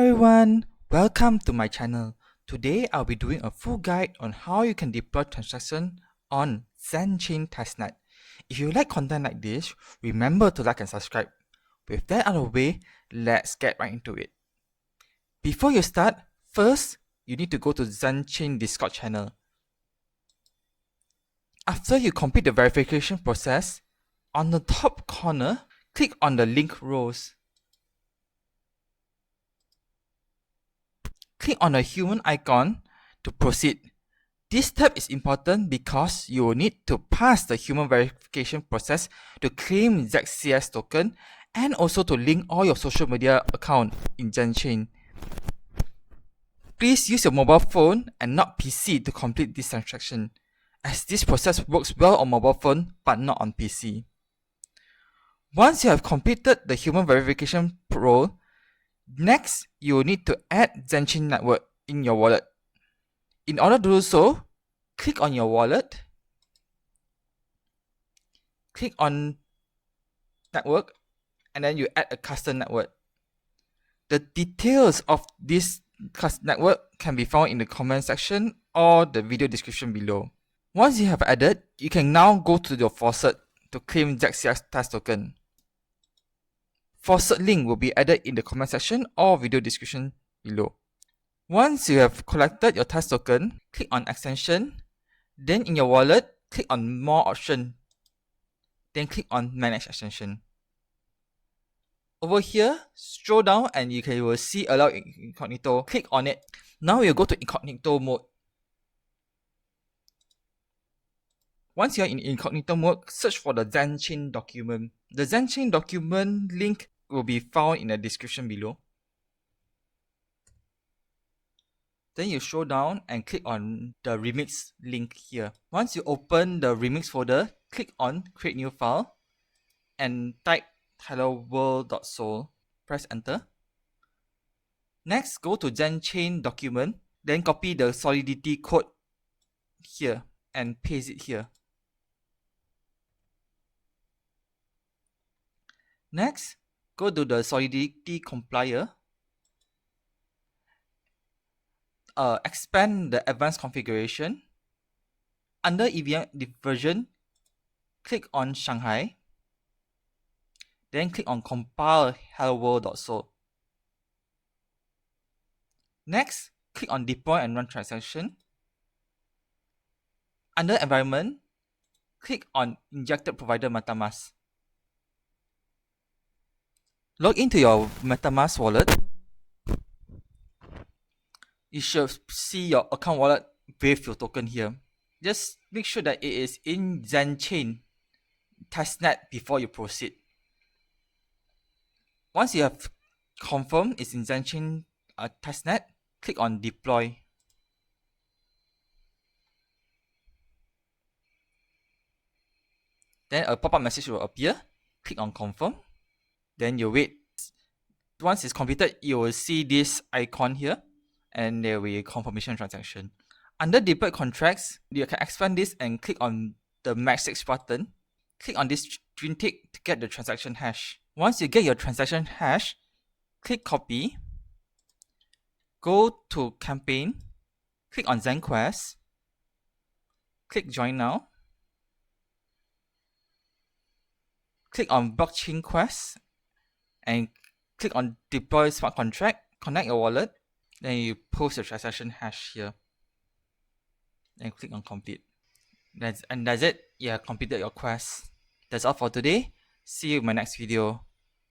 everyone, welcome to my channel. Today I'll be doing a full guide on how you can deploy transaction on Zenchain Testnet. If you like content like this, remember to like and subscribe. With that out of the way, let's get right into it. Before you start, first you need to go to Zenchain Discord channel. After you complete the verification process, on the top corner, click on the link rows. Click on the human icon to proceed. This step is important because you will need to pass the human verification process to claim ZCS token and also to link all your social media account in Zenchain. Please use your mobile phone and not PC to complete this transaction, as this process works well on mobile phone but not on PC. Once you have completed the human verification role, next you will need to add Zenchain network in your wallet. In order to do so, click on your wallet, click on network, and then you add a custom network. The details of this custom network can be found in the comment section or the video description below. Once you have added, you can now go to your faucet to claim ZCS task token. Faucet link will be added in the comment section or video description below. Once you have collected your task token, click on extension, then in your wallet, click on more option, then click on manage extension. Over here, scroll down and you will see allow incognito. Click on it. Now you go to incognito mode. Once you are in incognito mode, search for the Zenchain document. The Zenchain document link will be found in the description below. Then you scroll down and click on the remix link here. Once you open the remix folder, click on create new file and type hello-world.sol. Press enter. Next, go to Zenchain document, then copy the solidity code here and paste it here. Next, go to the solidity compiler. Expand the advanced configuration. Under EVM version, click on Shanghai. Then click on compile hello-world.sol. Next, click on deploy and run transaction. Under environment, click on injected provider MetaMask. Log into your MetaMask wallet. You should see your account wallet with your token here. Just make sure that it is in Zenchain Testnet before you proceed. Once you have confirmed it's in Zenchain Testnet, click on deploy. Then a pop-up message will appear. Click on confirm. Then you wait. Once it's completed, you will see this icon here and there will be a confirmation transaction. Under deployed contracts, you can expand this and click on the message button. Click on this green tick to get the transaction hash. Once you get your transaction hash, click copy, go to campaign, click on ZenQuest, click join now, click on blockchain quest, and click on deploy smart contract, connect your wallet, then you post your transaction hash here, and click on complete. That's it. You have completed your quest. That's all for today. See you in my next video.